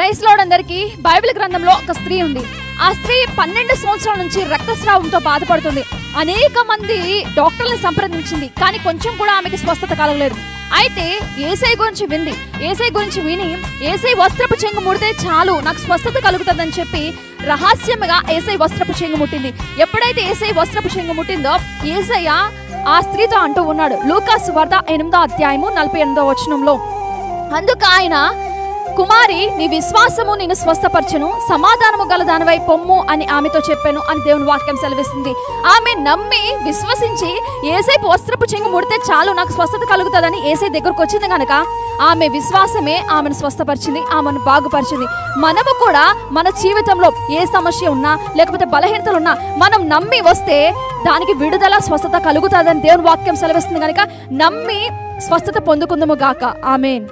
Praise lord అందరికీ. Bible గ్రంథంలో ఒక స్త్రీ ఉంది. ఆ స్త్రీ 12 సంవత్సరాల నుంచి రక్తస్రావంతో బాధపడుతుంది. అనేక మంది డాక్టర్లను సంప్రదించింది, కానీ కొంచెం కూడా ఆమెకి స్వస్థత కలగలేదు. అయితే యేసయ్య గురించి విని యేసయ్య వస్త్రపు చెంగు ముడితే చాలు నాకు స్వస్థత కలుగుతుందని చెప్పి రహస్యంగా యేసయ్య వస్త్రపు చెంగు ముట్టింది. ఎప్పుడైతే యేసయ్య వస్త్రపు చెంగు ముట్టిందో యేసయ్య ఆ స్త్రీతో అంటూ ఉన్నాడు, లూకా సువార్త 8వ అధ్యాయము 48వ వచనంలో, అందుకు ఆయన, కుమారి, నీ విశ్వాసము నిన్ను స్వస్థపరచును, సమాధానము గల దానివై పొమ్ము అని ఆమెతో చెప్పాను అని దేవుని వాక్యం సెలవిస్తుంది. ఆమె నమ్మి విశ్వసించి యేసయ్య వస్త్రపు చెంగు ముడితే చాలు నాకు స్వస్థత కలుగుతుందని యేసయ్య దగ్గరకు వచ్చింది కనుక ఆమె విశ్వాసమే ఆమెను స్వస్థపరిచింది, ఆమెను బాగుపరిచింది. మనము కూడా మన జీవితంలో ఏ సమస్య ఉన్నా లేకపోతే బలహీనతలు ఉన్నా మనం నమ్మి వస్తే దానికి విడుదల, స్వస్థత కలుగుతుందని దేవుని వాక్యం సెలవిస్తుంది కనుక నమ్మి స్వస్థత పొందుకుందాము గాక. ఆమేన్.